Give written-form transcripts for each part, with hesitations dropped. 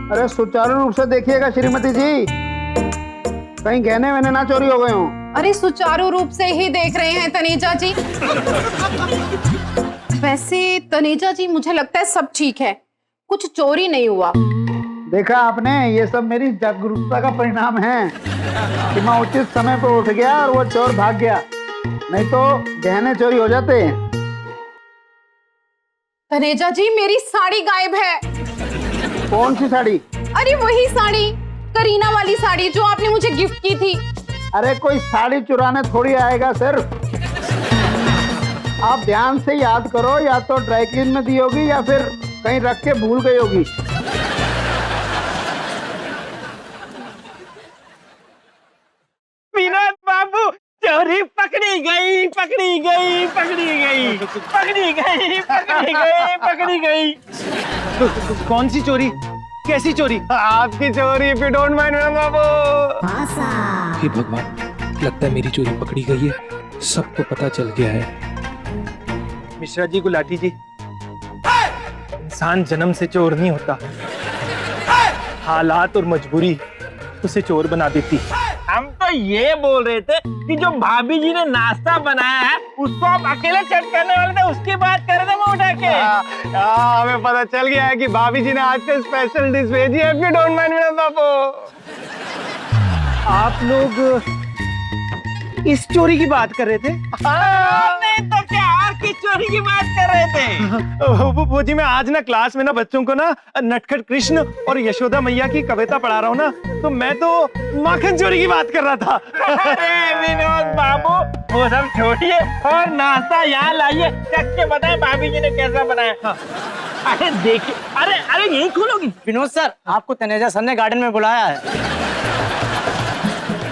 अरे सुचारू रूप से देखिएगा श्रीमती जी, कहीं गहने वहने ना चोरी हो गए हों। अरे सुचारू रूप से ही देख रहे हैं तनेजा जी। वैसे तनेजा जी मुझे लगता है सब ठीक है, कुछ चोरी नहीं हुआ। देखा आपने, ये सब मेरी जागरूकता का परिणाम है कि मैं उचित समय पर उठ गया और वो चोर भाग गया, नहीं तो गहने चोरी हो जाते। तनेजा जी मेरी साड़ी गायब है। कौन सी साड़ी? अरे वही साड़ी, करीना वाली साड़ी जो आपने मुझे गिफ्ट की थी। अरे कोई साड़ी चुराने थोड़ी आएगा सर। आप ध्यान से याद करो, या तो ड्राई क्लीन में दी होगी या फिर कहीं रख के भूल गई होगी। विनोद बाबू, चोरी पकड़ी गई, पकड़ी गई, पकड़ी गई, पकड़ी गई, पकड़ी गई, पकड़ी गई। कौन सी चोरी? कैसी चोरी? आपकी चोरी, इफ यू डोंट माइंड बाबू। हे भगवान, लगता है मेरी चोरी पकड़ी गई है, सबको पता चल गया है। मिश्रा जी, गुलाटी जी, इंसान जन्म से चोर नहीं होता, हालात और मजबूरी उसे चोर बना देती। हम तो ये बोल रहे थे कि जो भाभी जी ने नाश्ता बनाया है उसको आप अकेले चट करने वाले थे, उसकी बात कर रहे थे वो उठा के। हमें पता चल गया है कि भाभी जी ने आज का स्पेशल डिश भेजी है, if you don't mind मेरा बाबू। आप लोग इस चोरी की बात कर रहे थे? नहीं तो क्या, आपकी चोरी की बात कर रहे थे। वो जी, मैं आज ना क्लास में ना बच्चों को ना नटखट कृष्ण और यशोदा मैया की कविता पढ़ा रहा हूँ ना, तो मैं तो माखन चोरी की बात कर रहा था। अरे विनोद बाबू, वो सब छोड़िए और नाश्ता यहाँ लाइए, चख के बताएं भाभी जी ने कैसा बनाया। अरे देखिए, अरे अरे यही खोलोगी। विनोद सर, आपको तनेजा सर ने गार्डन में बुलाया है।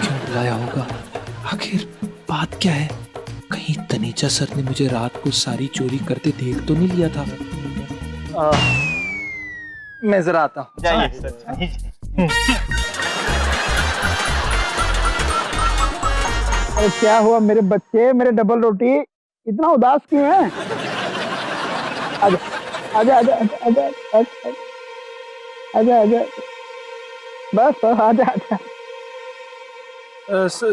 क्यों बुलाया होगा? आखिर बात क्या है? कहीं तनेजा सर ने मुझे रात को सारी चोरी करते देख तो नहीं लिया था? मैं जरा आता हूँ। जाइए सर। अरे क्या हुआ मेरे बच्चे, मेरे डबल रोटी इतना उदास क्यों हैं? आजा आजा आजा आजा आजा आजा आजा, बस आजा आजा।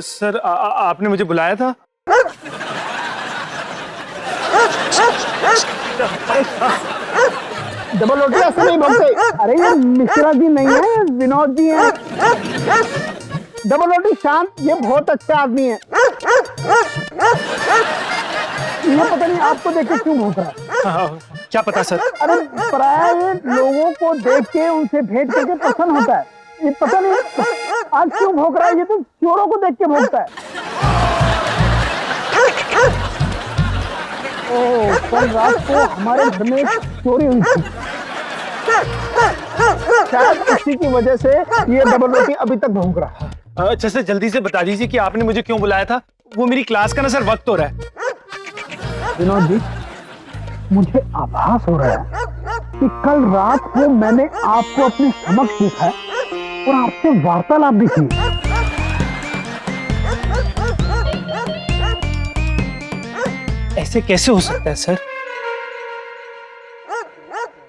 सर, आपने मुझे बुलाया था? डबल रोटी ऐसे नहीं बोलते। अरे ये मिश्रा जी नहीं है, विनोद जी हैं। डबल रोटी शांत, ये बहुत अच्छा आदमी है। ये पता नहीं आपको देख के क्यों भौंक रहा है। क्या पता सर। अरे प्राय लोगों को देख के उनसे भेंट करके पसंद होता है, ये पता नहीं आज क्यों भौंक रहा है। ये तो चोरों को देख के भौंकता है। ओह, कल रात को हमारे घर में चोरी हुई थी, शायद इसी की वजह से ये डबल रोटी अभी तक भौंक रहा है। अच्छा सर, जल्दी से बता दीजिए कि आपने मुझे क्यों बुलाया था। वो मेरी क्लास का ना सर वक्त हो रहा है। विनोद जी, मुझे आभास हो रहा है कि कल रात को मैंने आपको अपने समक्ष देखा है और आपसे वार्तालाप भी की। ऐसे कैसे हो सकता है सर?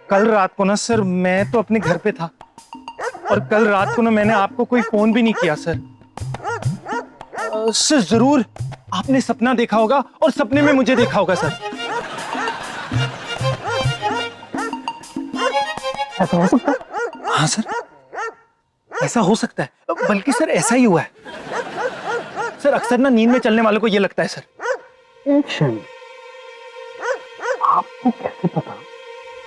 कल रात को ना सर, मैं तो अपने घर पे था और कल रात को ना मैंने आपको कोई फोन भी नहीं किया सर। सर जरूर आपने सपना देखा होगा और सपने में मुझे देखा होगा सर। ऐसा हो सकता है? हाँ सर, ऐसा हो सकता है, बल्कि सर ऐसा ही हुआ है सर। अक्सर ना नींद में चलने वालों को ये लगता है सर। एक क्षण, आपको कैसे पता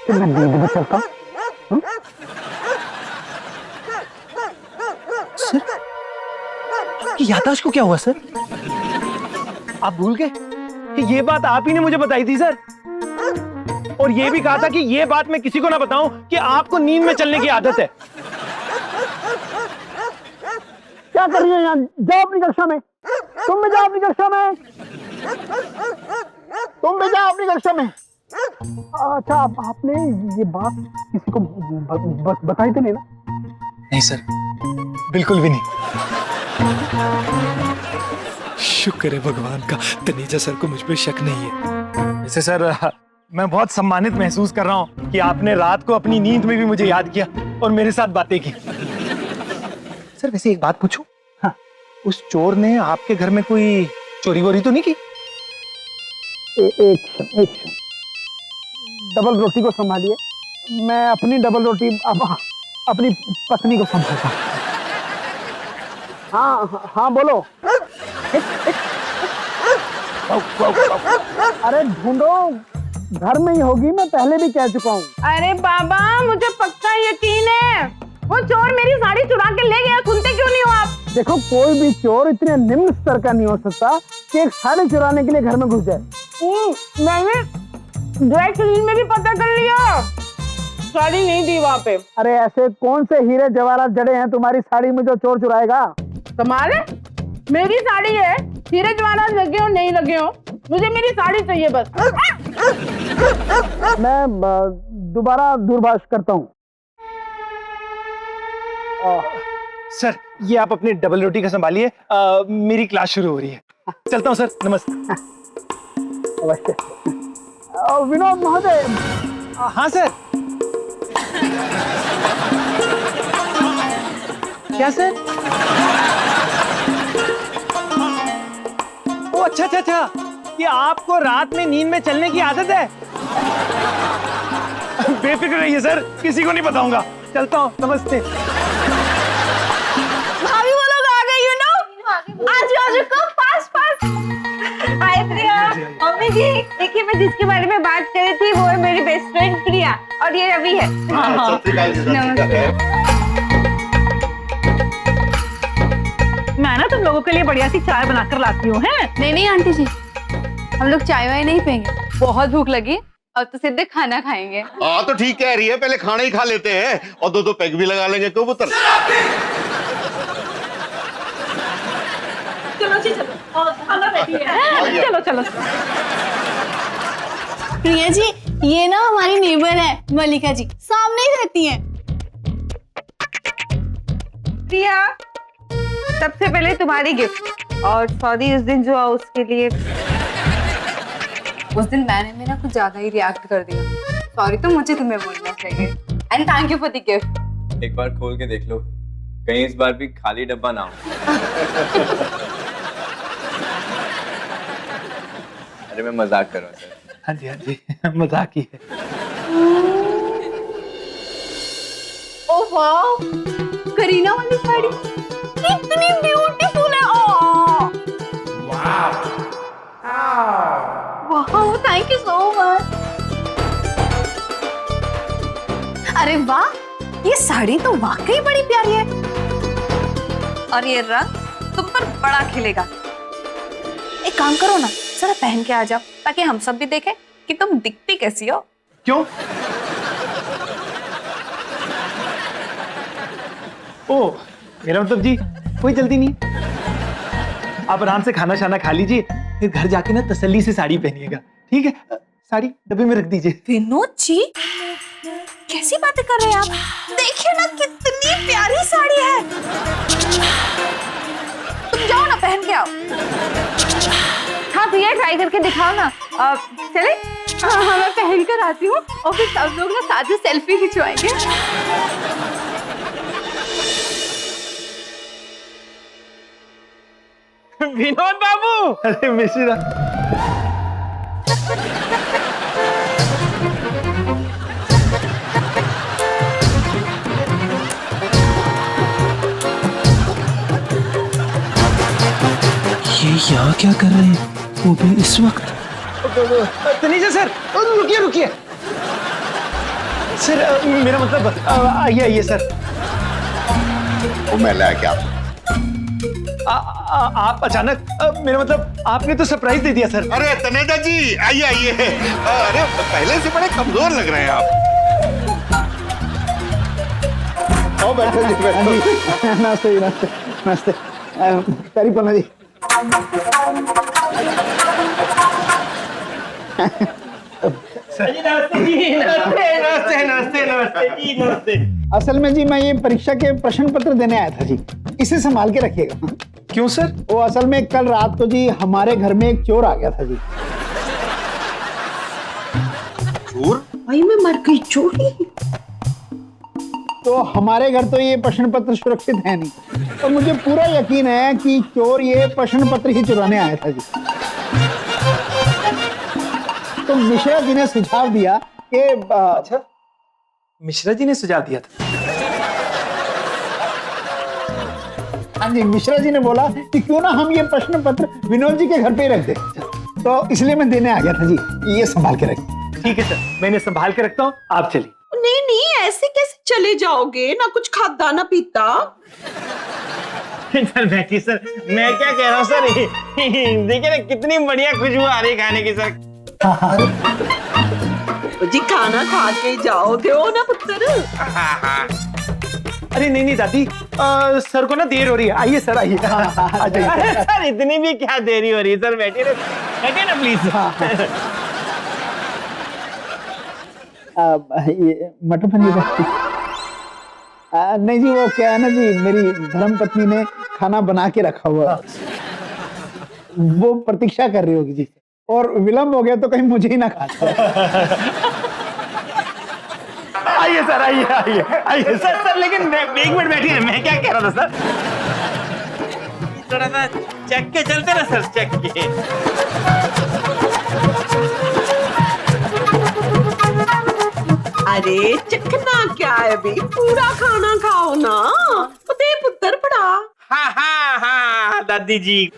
कि मैं नींद में चलता हूं? सर, आपकी याददाश्त को क्या हुआ सर? आप भूल गए कि ये बात आप ही ने मुझे बताई थी सर, और ये भी कहा था कि ये बात मैं किसी को ना बताऊं कि आपको नींद में चलने की आदत है। क्या कर रही हो यहाँ? जाओ अपनी कक्षा में। तुम भी जाओ अपनी कक्षा में। तुम भी जाओ अपनी कक्षा में। अच्छा, आपने ये बात किसी को बताई तो नहीं ना? नहीं सर, बिल्कुल भी नहीं। शुक्र है भगवान का, तनेजा सर को मुझ पर शक नहीं है। वैसे सर, मैं बहुत सम्मानित महसूस कर रहा हूँ कि आपने रात को अपनी नींद में भी मुझे याद किया और मेरे साथ बातें की। सर वैसे एक बात पूछूं? हाँ, उस चोर ने आपके घर में कोई चोरी वोरी तो नहीं की? एक क्षण, डबल रोटी को संभालिए, मैं अपनी डबल रोटी अब अपनी पत्नी को संभालता। हाँ हाँ बोलो। अरे ढूंढो, घर में ही होगी, मैं पहले भी कह चुका हूँ। अरे बाबा मुझे पक्का यकीन है वो चोर मेरी साड़ी चुरा के ले गया, सुनते क्यों नहीं हो आप? देखो कोई भी चोर इतने निम्न स्तर का नहीं हो सकता कि एक साड़ी चुराने के लिए घर में घुस जाए। मैंने ड्राई क्लीन में भी पता कर लिया, साड़ी नहीं थी वहाँ पे। अरे ऐसे कौन से हीरे जवाहरात जड़े हैं तुम्हारी साड़ी में जो चोर चुराएगा? तुम्हारे मेरी साड़ी है, हीरे जवाहरात लगे हो नहीं लगे हो, मुझे मेरी साड़ी चाहिए बस। मैं दोबारा दूरभाष करता हूँ। सर ये आप अपनी डबल रोटी का संभालिए, मेरी क्लास शुरू हो रही है। चलता हूँ सर, नमस्ते। अवश्य। विनोद महोदय। हाँ सर। क्या सर? ओ अच्छा अच्छा अच्छा, ये आपको रात में नींद में चलने की आदत है? बेफिक्र रहिए सर, किसी को नहीं बताऊंगा। चलता हूँ, नमस्ते। भाभी वो लोग आ गए, यू नो। आज को पास हाय प्रिया। मम्मी जी देखिए, मैं जिसके बारे में बात कर रही थी वो है मेरी बेस्ट फ्रेंड प्रिया, और ये रवि है। नमस्ते। मैं ना तुम लोगों के लिए बढ़िया सी चाय बनाकर लाती हूँ। हैं? नहीं आंटी जी, हम लोग चाय वाय नहीं पियेंगे, बहुत भूख लगी, अब तो सीधे खाना खाएंगे। हाँ तो ठीक कह रही है, पहले खाना ही खा लेते हैं और दो पैग भी लगा लेंगे कबूतर। चलो जी चलो, और खाना रेडी है। चलो चलो। प्रिया जी, ये ना हमारी नेबर है मलिका जी, सामने ही रहती हैं। प्रिया सबसे पहले तुम्हारी गिफ्ट, और सॉरी उस दिन जो उसके लिए, उस दिन मैंने मेरा कुछ ज्यादा ही रिएक्ट कर दिया, सॉरी तो मुझे तुम्हें बोलना चाहिए, and thank you for the gift. एक बार खोल के देख लो, कहीं इस बार भी खाली डब्बा ना हो। अरे मैं मजाक कर रहा हूँ सर। हाँ जी मजाक ही है। ओह वाओ, करीना वाली साड़ी कितनी ब्यूटीफुल है। वाह, थैंक यू सो मच। अरे वाह, ये साड़ी तो वाकई बड़ी प्यारी है, और ये रंग तुम पर बड़ा खिलेगा। एक काम करो ना, जरा पहन के आ जाओ ताकि हम सब भी देखें कि तुम दिखती कैसी हो। क्यों? ओ मेरा मतलब जी कोई जल्दी नहीं, आप आराम से खाना शाना खा लीजिए, फिर घर जाके ना तसल्ली से साड़ी पहनिएगा, ठीक है? साड़ी डब्बे में रख दीजिए। विनोद जी कैसी बातें कर रहे हैं आप? देखिए ना कितनी प्यारी साड़ी है। तुम जाओ ना, पहन के आओ। हाँ भैया, ट्राई करके दिखाओ ना। चले? हाँ मैं पहन कर आती हूँ और फिर सब लोग ना साथ में सेल्फी खिंचवाएंगे। विनोद बाबू। अरे मिश्रा, ये यहाँ क्या कर रहे हैं, वो भी इस वक्त? तनीजा सर, रुकिए सर, मेरा मतलब आइए सर। वो मैं लाया आप अचानक, मेरा मतलब आपने तो सरप्राइज दे दिया सर। अरे तनेजा जी आइए। अरे पहले से बड़े कमजोर लग रहे हैं आप। आओ बैठो जी, बैठो। नमस्ते पैरी पन्ना जी। नमस्ते। असल में जी मैं ये परीक्षा के प्रश्न पत्र देने आया था जी, इसे संभाल के रखिएगा। क्यों सर? वो असल में कल रात को जी हमारे घर में एक चोर आ गया था जी। चोर? भाई मैं मर गई चोरी। तो हमारे घर तो ये प्रश्न पत्र सुरक्षित है नहीं, तो मुझे पूरा यकीन है कि चोर ये प्रश्न पत्र ही चुराने आया था जी। तो मिश्रा जी ने सुझाव दिया कि अच्छा, मिश्रा जी ने सुझाव दिया था। हाँ जी, मिश्रा जी ने बोला कि क्यों ना हम ये प्रश्न पत्र विनोद जी के घर पे ही रख दें, तो इसलिए मैं देने आ गया था जी। ये संभाल के रखिए। ठीक है सर, मैंने संभाल के रखता हूँ, आप चलिए। नहीं नहीं, ऐसे कैसे चले जाओगे? ना कुछ खाता ना पीता। सर बैठिए सर, मैं क्या कह रहा हूँ सर, देखिए ना कितनी बढ़िया खुशबू आ रही है खाने की सर। जी खाना खा के जाओ, दो ना पुत्र। अरे नहीं नहीं दादी, सर को ना देर हो रही है। आइए सर, आइए। आ जाइए। अरे सर इतनी भी क्या देरी हो रही है सर, बैठिए ना प्लीज। ये मटर पनीर नहीं जी, वो क्या है ना जी, मेरी धर्म पत्नी ने खाना बना के रखा हुआ, वो प्रतीक्षा कर रही होगी जी, और विलंब हो गया तो कहीं मुझे ही ना खा जाए। आइए सर, आइए आइए आइए सर सर लेकिन एक मिनट बैठिए, मैं क्या कह रहा था सर, थोड़ा सा चेक के चलते ना सर, चेक के। अरे चखना क्या है बे, पूरा खाना खाओ ना। दे पुत्र पड़ा। हाँ हाँ हाँ दादी जी।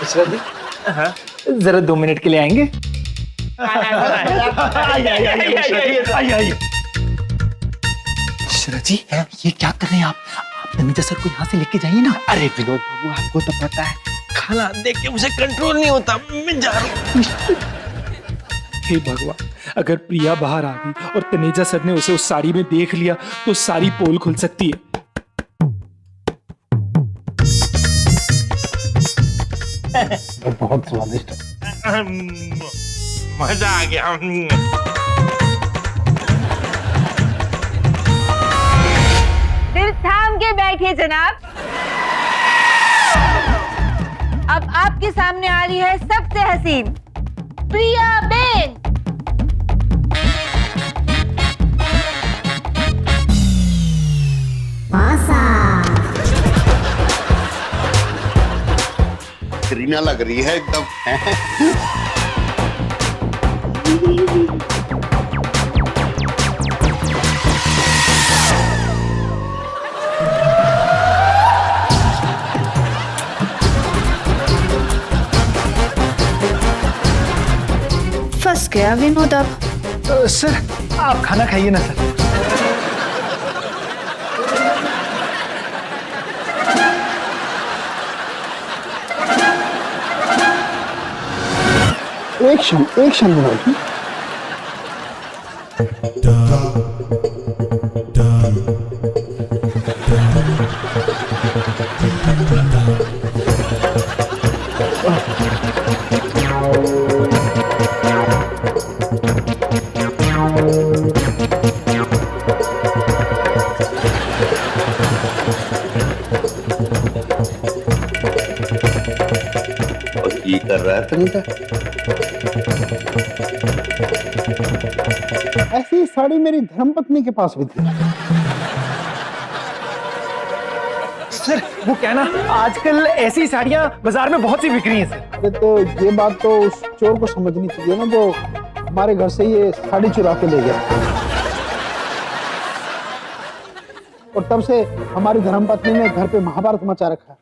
मिश्रा जी, जरा 2 मिनट के लिए आएंगे? आइए। मिश्रा जी, ये क्या कर रहे हैं आप? तनीजा सर को यहाँ से लेके जाइए ना। अरे विनोद बाबू, आपको तो पता है खाना देख के मुझे कंट्रोल नहीं होता, मैं जा रहा हूँ। हे भगवान, अगर प्रिया बाहर आ गई और तनेजा सर ने उसे उस साड़ी में देख लिया तो सारी पोल खुल सकती है। बहुत स्वादिष्ट। मजा आ गया। दिल थाम के बैठिए जनाब। अब आपके सामने आ रही है सबसे हसीन प्रिया बेन। करीना लग रही है एकदम। फंस गया विनोद अब। सर आप खाना खाइए ना सर। एक क्षण विनोद जी। ये कर रहा है तनीजा। ऐसी साड़ी मेरी धर्मपत्नी के पास भी थी। सर वो क्या ना, आजकल ऐसी साड़ियां बाजार में बहुत सी बिक रही हैं सर। अरे तो ये बात तो उस चोर को समझनी चाहिए ना, जो हमारे घर से ये साड़ी चुरा के ले गया, और तब से हमारी धर्मपत्नी ने घर पे महाभारत मचा रखा है।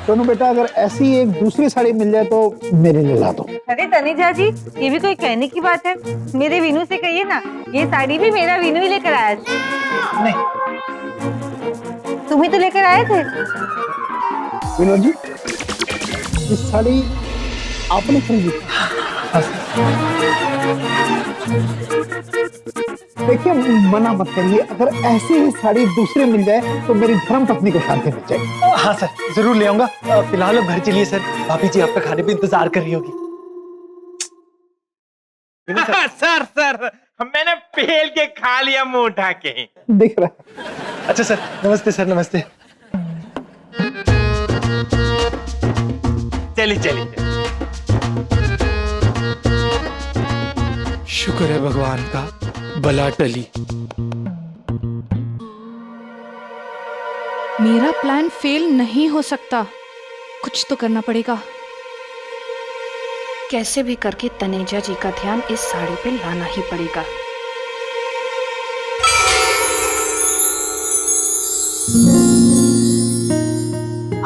सोनू बेटा, अगर ऐसी एक दूसरी साड़ी मिल जाए तो मेरे लिए ला दो। अरे तनीजा जी, ये भी कोई कहने की बात है? मेरे विनू से कहिए ना, ये साड़ी भी मेरा विनू ही लेकर आया था। नहीं, तुम ही तो लेकर आए थे। विनोद जी, ये साड़ी आपने खरीदी थी? देखिए, मना मत करिए, अगर ऐसी ही साड़ी दूसरे मिल जाए तो मेरी धर्म पत्नी को शांति मिल जाएगी। हाँ सर, जरूर ले आऊंगा। फिलहाल अब घर चलिए सर, भाभी जी आपका खाने पे इंतजार कर रही होगी। सर सर मैंने पेल के खा लिया मुंह उठा के। दिख रहा है। अच्छा सर, नमस्ते सर, नमस्ते। चली चली चली। शुक्र है भगवान का, बला टली। मेरा प्लान फेल नहीं हो सकता, कुछ तो करना पड़ेगा। कैसे भी करके तनेजा जी का ध्यान इस साड़ी पे लाना ही पड़ेगा।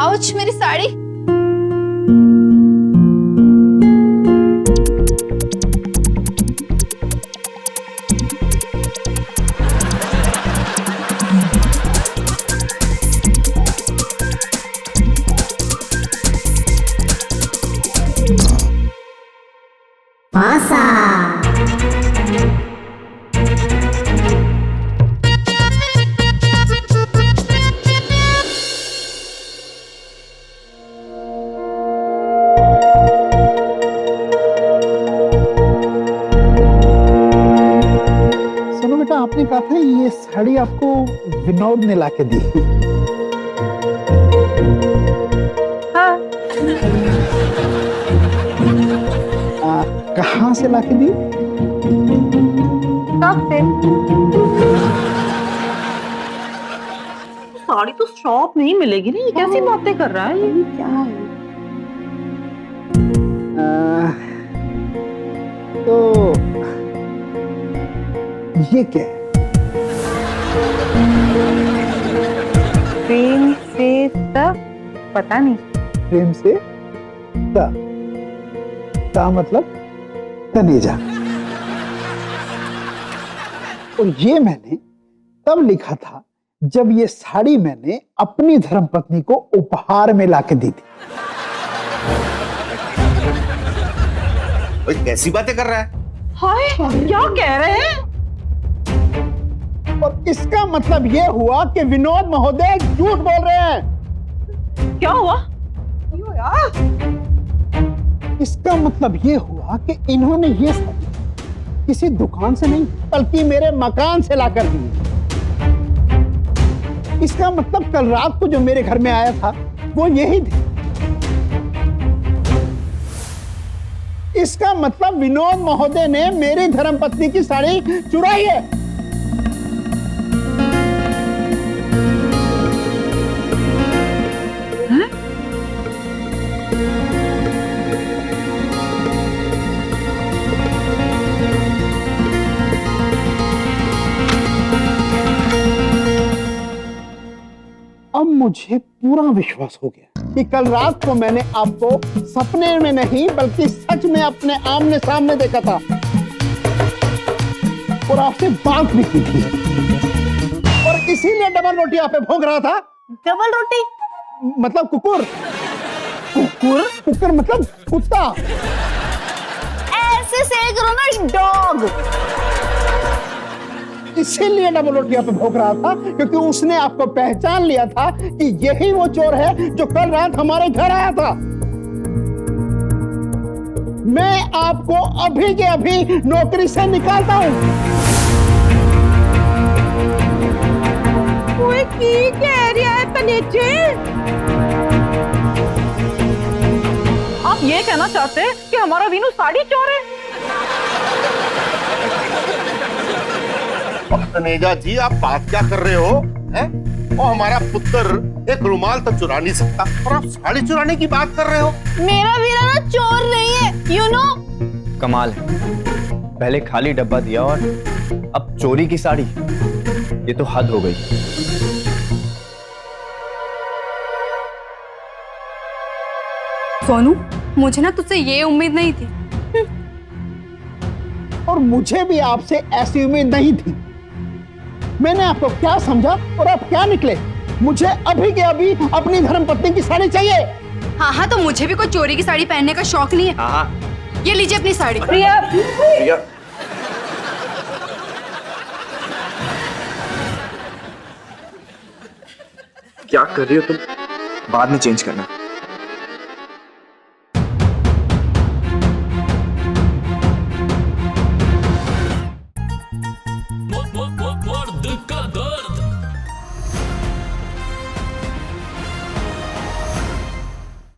आउच, मेरी साड़ी। सुनो बेटा, आपने कहा था ये साड़ी आपको विनोद ने लाके दी। हाँ। कहाँ से लाके दी? शॉप से। साड़ी तो शॉप में ही मिलेगी ना, ये कैसी बातें कर रहा है ये? क्या है? तो ये क्या है? प्रेम से तब पता नहीं। प्रेम से ता मतलब तनेजा। और ये मैंने तब लिखा था जब ये साड़ी मैंने अपनी धर्मपत्नी को उपहार में लाके दी थी। ओए, कैसी बातें कर रहा है? हाय, क्या कह रहे हैं? और इसका मतलब ये हुआ कि विनोद महोदय झूठ बोल रहे हैं। क्या हुआ? इसका मतलब ये हुआ कि इन्होंने ये साड़ी किसी दुकान से नहीं बल्कि मेरे मकान से लाकर दी। इसका मतलब कल रात को जो मेरे घर में आया था वो यही थी। इसका मतलब विनोद महोदय ने मेरी धर्मपत्नी की साड़ी चुराई है। अब मुझे पूरा विश्वास हो गया कि कल रात को मैंने आपको सपने में नहीं बल्कि सच में अपने आमने सामने देखा था और आपसे बात भी की थी, और इसीलिए डबल रोटी आप पे भोंक रहा था। डबल रोटी मतलब कुकुर। कुकुर मतलब कुत्ता। ऐसे से करो ना, डॉग। इसीलिए डबल रोटियां पे भोग रहा था क्योंकि उसने आपको पहचान लिया था कि यही वो चोर है जो कल रात हमारे घर आया था। मैं आपको अभी के अभी नौकरी से निकालता हूं। कोई की कह रहा है तनेजे? आप ये कहना चाहते हैं कि हमारा वीनू साड़ी चोर है? तनेजा जी, आप बात क्या कर रहे हो? हैं? और हमारा पुत्र एक रुमाल तक चुरा नहीं सकता और आप साड़ी चुराने की बात कर रहे हो? मेरा वीरा ना चोर नहीं है, यू नो। कमाल है, पहले खाली डब्बा दिया और अब चोरी की साड़ी। ये तो हद हो गई। सोनू, मुझे ना तुझसे ये उम्मीद नहीं थी। और मुझे भी आपसे ऐसी उम्मीद नहीं थी। मैंने आपको क्या समझा और आप क्या निकले। मुझे अभी के अभी अपनी धर्मपत्नी की साड़ी चाहिए। हाँ हाँ, तो मुझे भी कोई चोरी की साड़ी पहनने का शौक नहीं है। हाँ, ये लीजिए अपनी साड़ी। प्रिया, प्रिया, क्या कर रही हो तुम? बाद में चेंज करना।